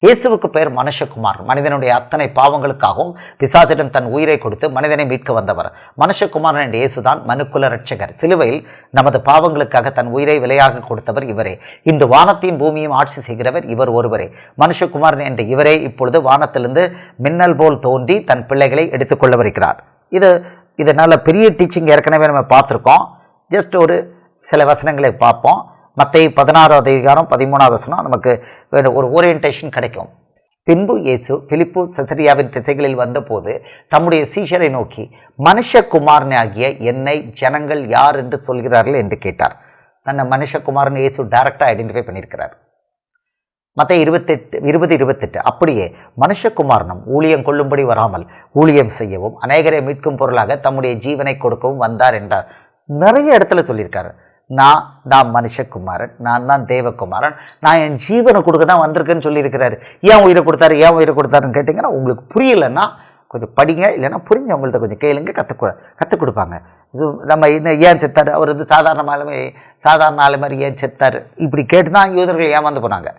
இயேசுவுக்கு பெயர் மனுஷகுமார். மனிதனுடைய அத்தனை பாவங்களுக்காகவும் பிசாசிடம் தன் உயிரை கொடுத்து மனிதனை மீட்க வந்தவர். மனுஷகுமாரன் என்ற இயேசுதான் மனுக்குல ரட்சகர். சிலுவையில் நமது பாவங்களுக்காக தன் உயிரை விலையாக கொடுத்தவர் இவரே. இன்று வானத்தையும் பூமியும் ஆட்சி செய்கிறவர் இவர் ஒருவரே. மனுஷகுமாரன் என்ற இவரே இப்பொழுது வானத்திலிருந்து மின்னல் போல் தோன்றி தன் பிள்ளைகளை எடுத்துக்கொள்ள வருகிறார். இதனால் பெரிய டீச்சிங் ஏற்கனவே நம்ம பார்த்துருக்கோம். ஜஸ்ட் ஒரு சில வசனங்களை பார்ப்போம். மத்தேயு 16வது அதிகாரம் 13வது வசனம் நமக்கு ஒரு ஓரியன்டேஷன் கிடைக்கும். பின்பு இயேசு பிலிப்பு செசரியாவின் திசைகளில் வந்தபோது தம்முடைய சீஷரை நோக்கி, மனுஷகுமாரன் ஆகிய என்னை ஜனங்கள் யார் என்று சொல்கிறார்கள் என்று கேட்டார். தன்னை மனுஷகுமாரன் இயேசு டைரக்டாக ஐடென்டிஃபை பண்ணியிருக்கிறார். மத்தேயு 20:28 அப்படியே மனுஷகுமாரனும் ஊழியம் கொள்ளும்படி வராமல் ஊழியம் செய்யவும் அநேகரை மீட்கும் பொருளாக தம்முடைய ஜீவனை கொடுக்கவும் வந்தார் என்றார். நிறைய இடத்துல சொல்லியிருக்காரு. நான் மனுஷகுமாரன், நான் தான் தேவகுமாரன், நான் என் ஜீவனை கொடுக்க தான் வந்திருக்கேன்னு சொல்லியிருக்கிறாரு. ஏன் உயிரை கொடுத்தாருன்னு கேட்டிங்கன்னா உங்களுக்கு புரியலைன்னா கொஞ்சம் படிங்க, இல்லைன்னா புரிஞ்சவங்கள்ட்ட கொஞ்சம் கேளுங்க, கற்றுக் கொடுப்பாங்க. இது நம்ம இன்னும் ஏன் செத்தார், அவர் வந்து சாதாரண ஆளு மாதிரி ஏன் செத்தார், இப்படி கேட்டு தான் யூதர்கள் ஏமாந்து போனாங்க.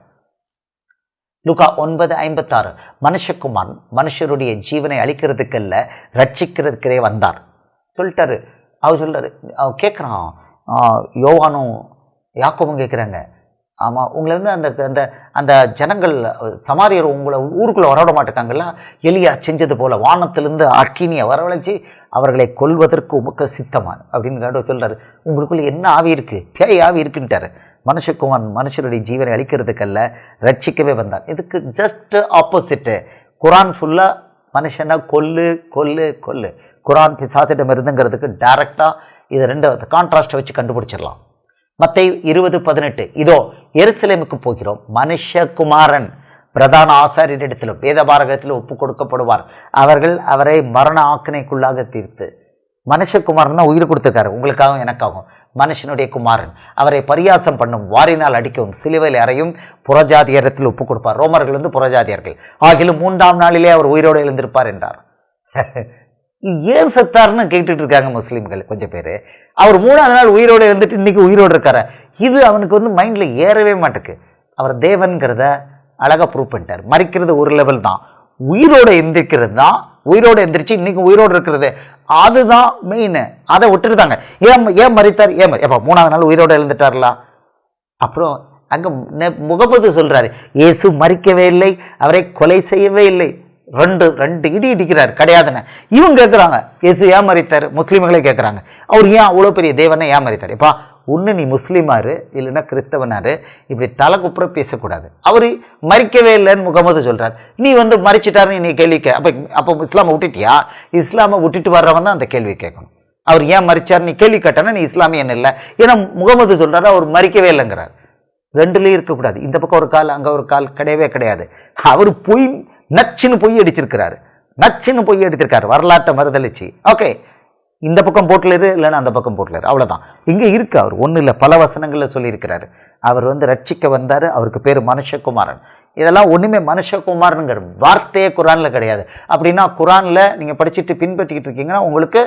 லூக்கா 9:56 மனுஷகுமாரன் மனுஷருடைய ஜீவனை அழிக்கிறதுக்கல்ல ரட்சிக்கிறதுக்கே வந்தார் சொல்லிட்டாரு. அவர் சொல்கிறார், அவர் கேட்குறான், யோவானும் யாக்கோபும் கேட்குறாங்க, ஆமாம் உங்களை வந்து அந்த அந்த ஜனங்கள் சமாரியர் உங்களை ஊருக்குள்ளே வரவிட மாட்டேக்காங்கல்ல, எலியா செஞ்சது போல் வானத்திலிருந்து அக்கினியை வரவழைச்சி அவர்களை கொல்வதற்கு உமக்கு சித்தமாக அப்படின்னு சொல்கிறார். உங்களுக்குள்ளே என்ன ஆவி இருக்குது, பேய் ஆவி இருக்குன்ட்டார். மனுஷகுமாரன் மனுஷருடைய ஜீவனை அழிக்கிறதுக்கல்ல ரட்சிக்கவே வந்தார். இதுக்கு ஜஸ்ட் ஆப்போசிட்டு குரான் ஃபுல்லாக மனுஷனை கொல்லு. குரான் பிசாசிடம் இருந்துங்கிறதுக்கு டைரக்டாக இது ரெண்டு கான்ட்ராஸ்ட்டை வச்சு கண்டுபிடிச்சிடலாம். மத்தேயு 20:18 இதோ எருசலேமுக்கு போகிறோம், மனுஷகுமாரன் பிரதான ஆசாரியரிடத்திலும் வேதபாரகத்திலும் ஒப்பு கொடுக்கப்படுவார், அவர்கள் அவரை மரண ஆக்கினைக்குள்ளாக தீர்த்து. மனுஷகுமாரன் தான் உயிர் கொடுத்துருக்காரு உங்களுக்காகவும் எனக்காகவும். மனுஷனுடைய குமாரன் அவரை பரியாசம் பண்ணும், வாரினால் அடிக்கவும், சிலுவையில் அறையும், புறஜாதியரத்தில் ஒப்பு கொடுப்பார். ரோமர்கள் வந்து புறஜாதியர்கள் ஆகிலும் 3ஆம் நாளிலே அவர் உயிரோடு எழுந்திருப்பார் என்றார். ஏன் செத்தார்னு கேட்டுட்டு இருக்காங்க முஸ்லீம்கள் கொஞ்சம் பேர். அவர் 3ஆவது நாள் உயிரோடு இருந்துட்டு இன்னைக்கு உயிரோடு இருக்காரு. இது அவனுக்கு வந்து மைண்டில் ஏறவே மாட்டுக்கு. அவர் தேவன்கிறத அழகாக ப்ரூவ் பண்ணிட்டார். மறிக்கிறது ஒரு லெவல் தான், உயிரோடு எந்திரிக்கிறது தான், உயிரோடு எந்திரிச்சு இன்னைக்கு உயிரோடு இருக்கிறது அதுதான் மெயின். அதை விட்டுருந்தாங்க. ஏன் மறித்தார், எப்போ 3ஆவது நாள் உயிரோடு எழுந்துட்டார்ல. அப்புறம் அங்கே முகமது சொல்கிறாரு, இயேசு மறிக்கவே இல்லை, அவரை கொலை செய்யவே இல்லை. ரெண்டு இடி இடிக்கிறார் கிடையாதுன்னு. இவங்க கேட்குறாங்க, இயேசு ஏன் மறித்தார், முஸ்லீம்களே கேட்குறாங்க, அவர் ஏன் அவ்வளோ பெரிய தேவனை ஏன் மறித்தார். இப்போ ஒன்று நீ முஸ்லீமாரு இல்லைன்னா கிறிஸ்தவனாரு, இப்படி தலை குப்புற பேசக்கூடாது. அவர் மறிக்கவே இல்லைன்னு முகமது சொல்கிறார், நீ வந்து மறிச்சிட்டாருன்னு நீ கேள்வி அப்போ இஸ்லாமை விட்டுட்டியா? இஸ்லாமை விட்டுட்டு வர்றவன் தான் அந்த கேள்வி கேட்கணும். அவர் ஏன் மறிச்சார் நீ கேள்வி கேட்டானா நீ இஸ்லாமியன் இல்லை. ஏன்னா முகமது சொல்கிறாரு அவர் மறிக்கவே இல்லைங்கிறார். ரெண்டுலேயும் இருக்கக்கூடாது. இந்த பக்கம் ஒரு கால் அங்கே ஒரு கால் கிடையவே கிடையாது. அவர் நச்சுன்னு பொய் அடிச்சிருக்காரு, வரலாற்றை மறுதளிச்சு. ஓகே, இந்த பக்கம் போட்டிலரு இல்லைன்னா அந்த பக்கம் போட்டிலரு, அவ்வளோதான். இங்கே இருக்கு. அவர் ஒன்றும் இல்லை, பல வசனங்களில் சொல்லியிருக்கிறாரு. அவர் வந்து ரட்சிக்க வந்தார், அவருக்கு பேர் மனுஷகுமாரன். இதெல்லாம் ஒன்றுமே மனுஷகுமாரனுங்கிற வார்த்தையே குரானில் கிடையாது. அப்படின்னா குரானில் நீங்கள் படிச்சுட்டு பின்பற்றிக்கிட்டு இருக்கீங்கன்னா உங்களுக்கு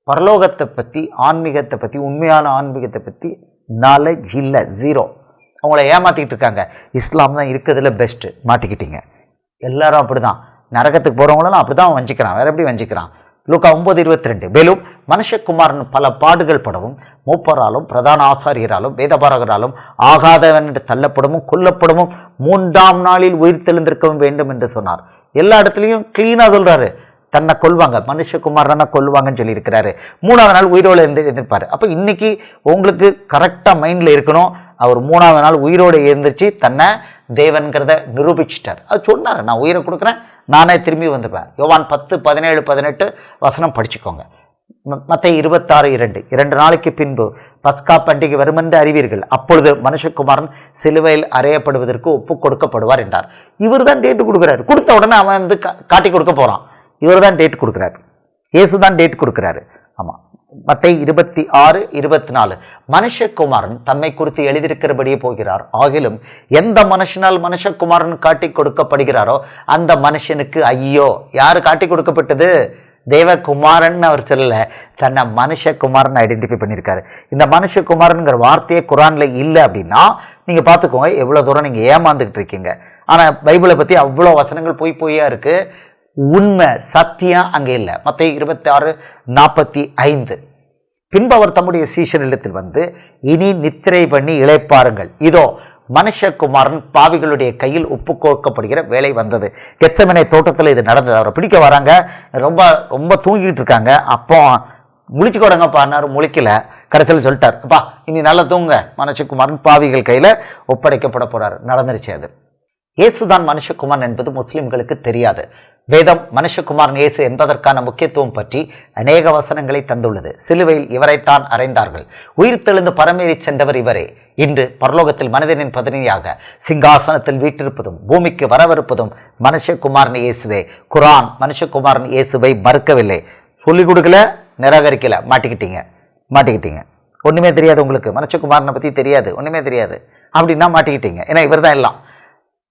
பரலோகத்தை பற்றி, ஆன்மீகத்தை பற்றி, உண்மையான ஆன்மீகத்தை பற்றி நாலேஜ் இல்லை, ஜீரோ. அவங்கள ஏமாற்றிக்கிட்டு இருக்காங்க. இஸ்லாம் தான் இருக்கிறதுல பெஸ்ட்டு, மாட்டிக்கிட்டீங்க. எல்லாரும் அப்படி தான், நரகத்துக்கு போகிறவங்களும் அப்படி தான் வஞ்சிக்கிறான். வேறு எப்படி வஞ்சிக்கிறான்? லூக்கா 9:22 மேலும் மனுஷகுமாரன் பல பாடுகள் படவும், மூப்பராலும் பிரதான ஆசாரியராலும் வேதபாரகராலும் ஆகாதவன் என்று தள்ளப்படவும், கொல்லப்படவும், 3ஆம் நாளில் உயிர் தெளிந்திருக்கவும் வேண்டும் என்று சொன்னார். எல்லா இடத்துலையும் கிளீனாக சொல்கிறாரு, தன்னை கொல்வாங்க, மனுஷகுமாரனை கொல்வாங்கன்னு சொல்லியிருக்கிறாரு. 3ஆவது நாள் உயிரோடு இருந்திருப்பார். அப்போ இன்னைக்கு உங்களுக்கு கரெக்டாக மைண்டில் இருக்கணும், அவர் 3ஆவது நாள் உயிரோடு இருந்துச்சு, தன்னை தேவன்கிறத நிரூபிச்சிட்டார். அது சொன்னார், நான் உயிரை கொடுக்குறேன், நானே திரும்பி வந்துப்பேன். யோவான் 10:17-18 வசனம் படிச்சுக்கோங்க. மத்தேயு 26:2 2 நாளைக்கு பின்பு பஸ்கா பண்டிகை வருமென்று அறிவீர்கள், அப்பொழுது மனுஷகுமாரன் சிலுவையில் அறையப்படுவதற்கு ஒப்பு கொடுக்கப்படுவார் என்றார். இவர் தான் டேட்டு கொடுக்குறாரு. கொடுத்த உடனே அவன் வந்து காட்டி கொடுக்க போகிறான். இவர் தான் டேட் கொடுக்குறாரு, இயேசு தான் டேட் கொடுக்குறாரு. ஆமாம், மத்தேயு 26:24 மனுஷகுமாரன் தம்மை குறித்து எழுதியிருக்கிறபடியே போகிறார். ஆகிலும் எந்த மனுஷனால் மனுஷகுமாரன் காட்டி கொடுக்கப்படுகிறாரோ அந்த மனுஷனுக்கு ஐயோ. யாரு காட்டி கொடுக்கப்பட்டது? தேவகுமாரன் அவர் சொல்லல, தன்னை மனுஷகுமாரன் ஐடென்டிஃபை பண்ணியிருக்காரு. இந்த மனுஷகுமாரனுங்கிற வார்த்தையே குரான்ல இல்லை அப்படின்னா நீங்க பார்த்துக்கோங்க எவ்வளோ தூரம் நீங்க ஏமாந்துக்கிட்டு இருக்கீங்க. ஆனால் பைபிளை பற்றி அவ்வளோ வசனங்கள் பொய்யா இருக்கு. உண்மை சத்தியம் அங்கே இல்லை. மத்தேயு 26:45 பின்பு அவர் தம்முடைய சீஷரிடத்தில் வந்து இனி நித்திரை பண்ணி இளைப்பாருங்கள், இதோ மனுஷகுமாரன் பாவிகளுடைய கையில் ஒப்பு கொடுக்கப்படுகிற வேலை வந்தது. கெத்செமனே தோட்டத்தில் இது நடந்தது. அவரை பிடிக்க வராங்க, ரொம்ப ரொம்ப தூங்கிட்டு இருக்காங்க. அப்போ முழிச்சு கொடுங்கப்பான்னாரு, முழிக்கல. கடைசியில் சொல்லிட்டார், அப்பா இனி நல்லா தூங்க, மனுஷகுமாரன் பாவிகள் கையில் ஒப்படைக்கப்பட போறாரு. நடந்துருச்சு. அது இயேசுதான் மனுஷகுமாரன் என்பது முஸ்லிம்களுக்கு தெரியாது. வேதம் மனுஷகுமாரன் இயேசு என்பதற்கான முக்கியத்துவம் பற்றி அநேக வசனங்களை தந்துள்ளது. சிலுவையில் இவரைத்தான் அறைந்தார்கள். உயிர் தெழுந்து பரமேறி சென்றவர் இவரே. இன்று பரலோகத்தில் மனிதனின் பிரதிநிதியாக சிங்காசனத்தில் வீட்டிருப்பதும் பூமிக்கு வரவிருப்பதும் மனுஷகுமாரன் இயேசுவே. குரான் மனுஷகுமாரன் இயேசுவை மறுக்கவில்லை, சொல்லிக் கொடுக்கல, நிராகரிக்கல. மாட்டிக்கிட்டீங்க. ஒன்றுமே தெரியாது உங்களுக்கு, மனுஷகுமாரனை பற்றி தெரியாது, ஒன்றுமே தெரியாது அப்படின்னா மாட்டிக்கிட்டீங்க. ஏன்னா இவர் தான் எல்லாம்.